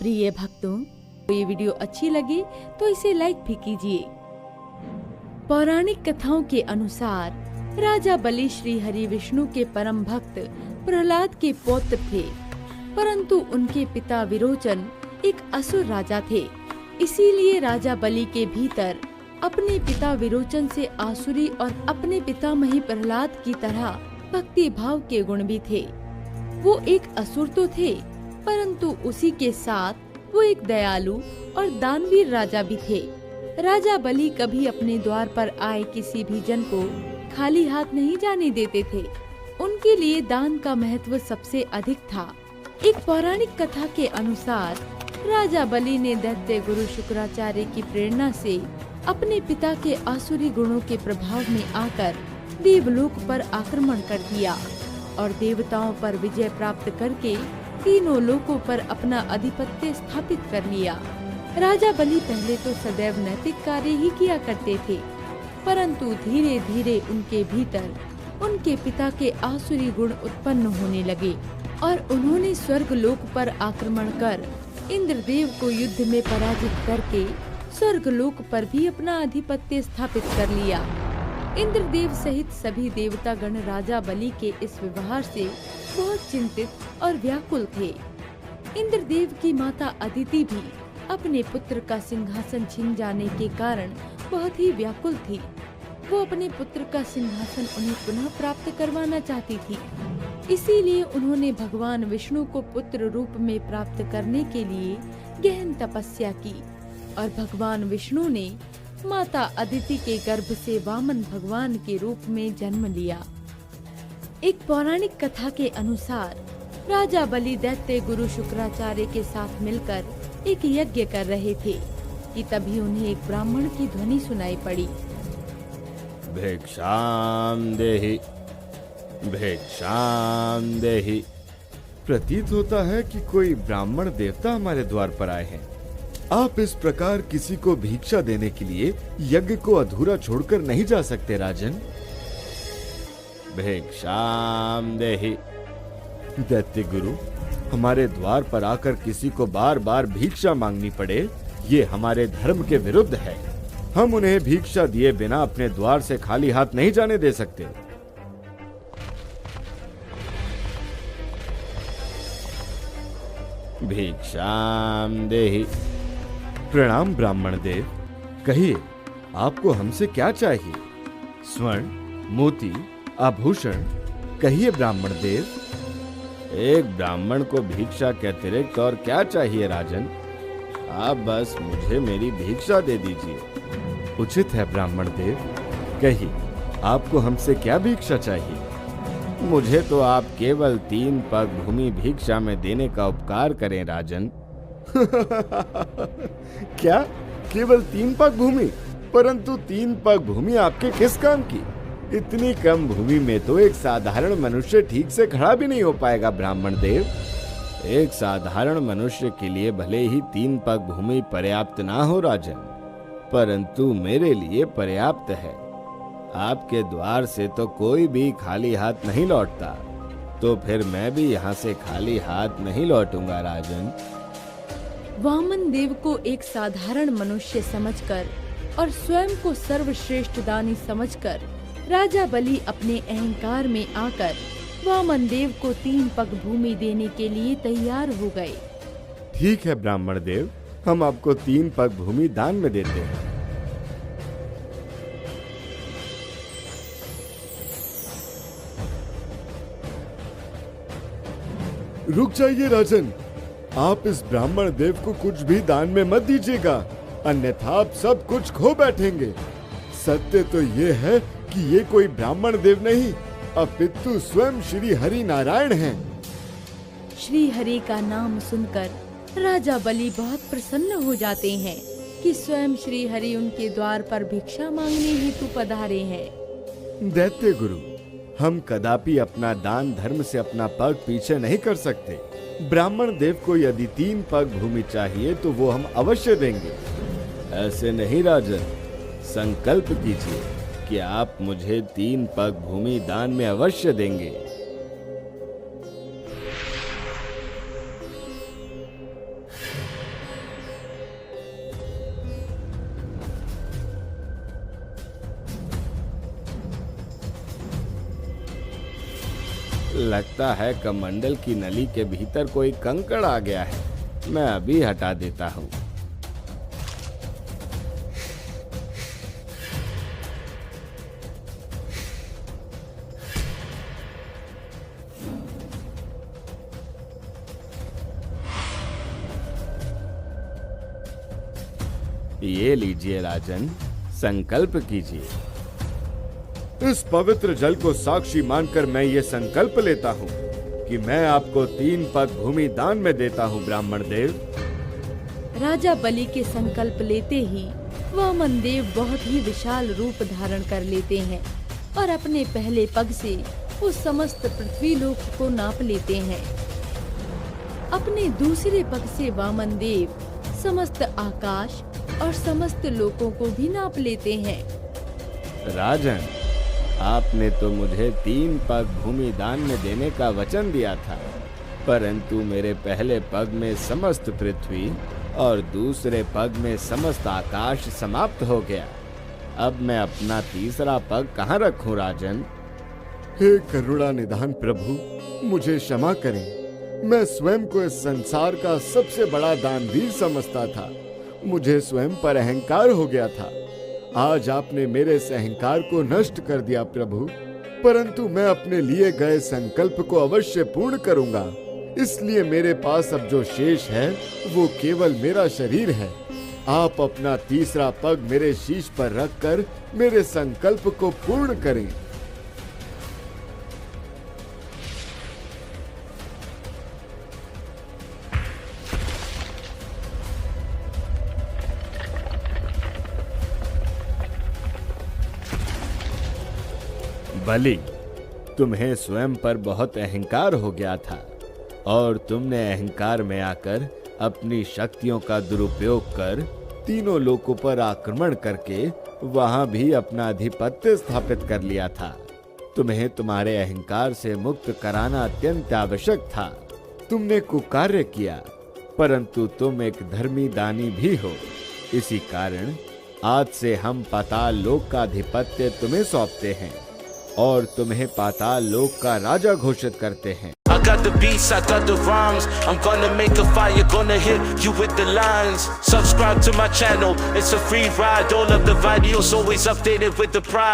प्रिय भक्तों, ये वीडियो अच्छी लगी तो इसे लाइक भी कीजिए। पौराणिक कथाओं के अनुसार राजा बलि श्री हरि विष्णु के परम भक्त प्रहलाद के पौत्र थे, परंतु उनके पिता विरोचन एक असुर राजा थे। इसीलिए राजा बलि के भीतर अपने पिता विरोचन से आसुरी और अपने पितामही प्रहलाद की तरह भक्ति भाव के गुण भी थे। वो एक असुर तो थे, परंतु उसी के साथ वो एक दयालु और दानवीर राजा भी थे। राजा बलि कभी अपने द्वार पर आए किसी भी जन को खाली हाथ नहीं जाने देते थे। उनके लिए दान का महत्व सबसे अधिक था। एक पौराणिक कथा के अनुसार राजा बलि ने दैत्य गुरु शुक्राचार्य की प्रेरणा से अपने पिता के आसुरी गुणों के प्रभाव में आकर देवलोक पर आक्रमण कर दिया और देवताओं पर विजय प्राप्त करके तीनों लोकों पर अपना आधिपत्य स्थापित कर लिया। राजा बलि पहले तो सदैव नैतिक कार्य ही किया करते थे, परंतु धीरे धीरे उनके भीतर उनके पिता के आसुरी गुण उत्पन्न होने लगे और उन्होंने स्वर्ग लोक पर आक्रमण कर इंद्रदेव को युद्ध में पराजित करके स्वर्ग लोक पर भी अपना आधिपत्य स्थापित कर लिया। इंद्रदेव सहित सभी देवतागण राजा बलि के इस व्यवहार से बहुत चिंतित और व्याकुल थे। इंद्रदेव की माता अदिति भी अपने पुत्र का सिंहासन छीन जाने के कारण बहुत ही व्याकुल थी। वो अपने पुत्र का सिंहासन उन्हें पुनः प्राप्त करवाना चाहती थी। इसीलिए उन्होंने भगवान विष्णु को पुत्र रूप में प्राप्त करने के लिए गहन तपस्या की और भगवान विष्णु ने माता अदिति के गर्भ से वामन भगवान के रूप में जन्म लिया। एक पौराणिक कथा के अनुसार राजा बलि दैत्य गुरु शुक्राचार्य के साथ मिलकर एक यज्ञ कर रहे थे कि तभी उन्हें एक ब्राह्मण की ध्वनि सुनाई पड़ी। भिक्षाम देहि, भिक्षाम देहि। प्रतीत होता है कि कोई ब्राह्मण देवता हमारे द्वार पर आए हैं। आप इस प्रकार किसी को भिक्षा देने के लिए यज्ञ को अधूरा छोड़कर नहीं जा सकते राजन। भिक्षाम देहि। दैत्य गुरु, हमारे द्वार पर आकर किसी को बार बार भिक्षा मांगनी पड़े, ये हमारे धर्म के विरुद्ध है। हम उन्हें भिक्षा दिए बिना अपने द्वार से खाली हाथ नहीं जाने दे सकते। भिक्षाम देहि। प्रणाम ब्राह्मण देव, कहिए आपको हमसे क्या चाहिए? स्वर्ण, मोती, आभूषण, कहिए ब्राह्मण देव। एक ब्राह्मण को भिक्षा के अतिरिक्त और क्या चाहिए राजन? आप बस मुझे मेरी भिक्षा दे दीजिए। उचित है ब्राह्मण देव, कहिए आपको हमसे क्या भिक्षा चाहिए? मुझे तो आप केवल 3 पग भूमि भिक्षा में देने का उपकार करें राजन। क्या केवल 3 पग भूमि? परंतु 3 पग भूमि आपके किस काम की? इतनी कम भूमि में तो एक साधारण मनुष्य ठीक से खड़ा भी नहीं हो पाएगा ब्राह्मण देव। एक साधारण मनुष्य के लिए भले ही 3 पग भूमि पर्याप्त ना हो राजन, परंतु मेरे लिए पर्याप्त है। आपके द्वार से तो कोई भी खाली हाथ नहीं लौटता, तो फिर मैं भी यहाँ से खाली हाथ नहीं लौटूंगा राजन। वामन देव को एक साधारण मनुष्य समझकर और स्वयं को सर्वश्रेष्ठ दानी समझकर राजा बलि अपने अहंकार में आकर वामन देव को 3 पग भूमि देने के लिए तैयार हो गए। ठीक है ब्राह्मण देव, हम आपको 3 पग भूमि दान में देते हैं। रुक जाइए राजन, आप इस ब्राह्मण देव को कुछ भी दान में मत दीजिएगा, अन्यथा आप सब कुछ खो बैठेंगे। सत्य तो ये है कि ये कोई ब्राह्मण देव नहीं, अपितु स्वयं श्री हरि नारायण हैं। श्री हरि का नाम सुनकर राजा बलि बहुत प्रसन्न हो जाते हैं कि स्वयं श्री हरि उनके द्वार पर भिक्षा मांगने हेतु पधारे हैं। दैत्य गुरु, हम कदापि अपना दान धर्म से अपना पग पीछे नहीं कर सकते। ब्राह्मण देव को यदि 3 पग भूमि चाहिए तो वो हम अवश्य देंगे। ऐसे नहीं राजन, संकल्प कीजिए कि आप मुझे 3 पग भूमि दान में अवश्य देंगे। लगता है कमंडल की नली के भीतर कोई कंकड़ आ गया है। मैं अभी हटा देता हूँ। ये लीजिए राजन, संकल्प कीजिए। इस पवित्र जल को साक्षी मानकर मैं ये संकल्प लेता हूँ कि मैं आपको 3 पग भूमि दान में देता हूँ ब्राह्मण देव। राजा बलि के संकल्प लेते ही वामन देव बहुत ही विशाल रूप धारण कर लेते हैं और अपने पहले पग से उस समस्त पृथ्वी लोक को नाप लेते हैं। अपने दूसरे पग से वामन देव समस्त आकाश और समस्त लोकों को भी नाप लेते हैं। राजन, आपने तो मुझे 3 पग भूमि दान में देने का वचन दिया था, परंतु मेरे पहले पग में समस्त पृथ्वी और दूसरे पग में समस्त आकाश समाप्त हो गया। अब मैं अपना तीसरा पग कहाँ रखूं राजन? हे करुणा निधान प्रभु, मुझे क्षमा करें। मैं स्वयं को इस संसार का सबसे बड़ा दानवीर समझता था। मुझे स्वयं पर अहंकार हो गया था। आज आपने मेरे इस अहंकार को नष्ट कर दिया प्रभु, परंतु मैं अपने लिए गए संकल्प को अवश्य पूर्ण करूंगा। इसलिए मेरे पास अब जो शेष है वो केवल मेरा शरीर है। आप अपना तीसरा पग मेरे शीश पर रखकर मेरे संकल्प को पूर्ण करें। बलि, तुम्हें स्वयं पर बहुत अहंकार हो गया था और तुमने अहंकार में आकर अपनी शक्तियों का दुरुपयोग कर तीनों लोकों पर आक्रमण करके वहां भी अपना आधिपत्य स्थापित कर लिया था। तुम्हें तुम्हारे अहंकार से मुक्त कराना अत्यंत आवश्यक था। तुमने कुकार्य किया, परंतु तुम एक धर्मी दानी भी हो। इसी कारण आज से हम पाताल लोक का आधिपत्य तुम्हें सौंपते हैं और तुम्हें पाताल लोक का राजा घोषित करते हैं। I got the beats, I got the rhymes. I'm gonna make a fire, gonna hit you with the lines. Subscribe to my channel, it's a free ride. All of the videos always updated with the prize.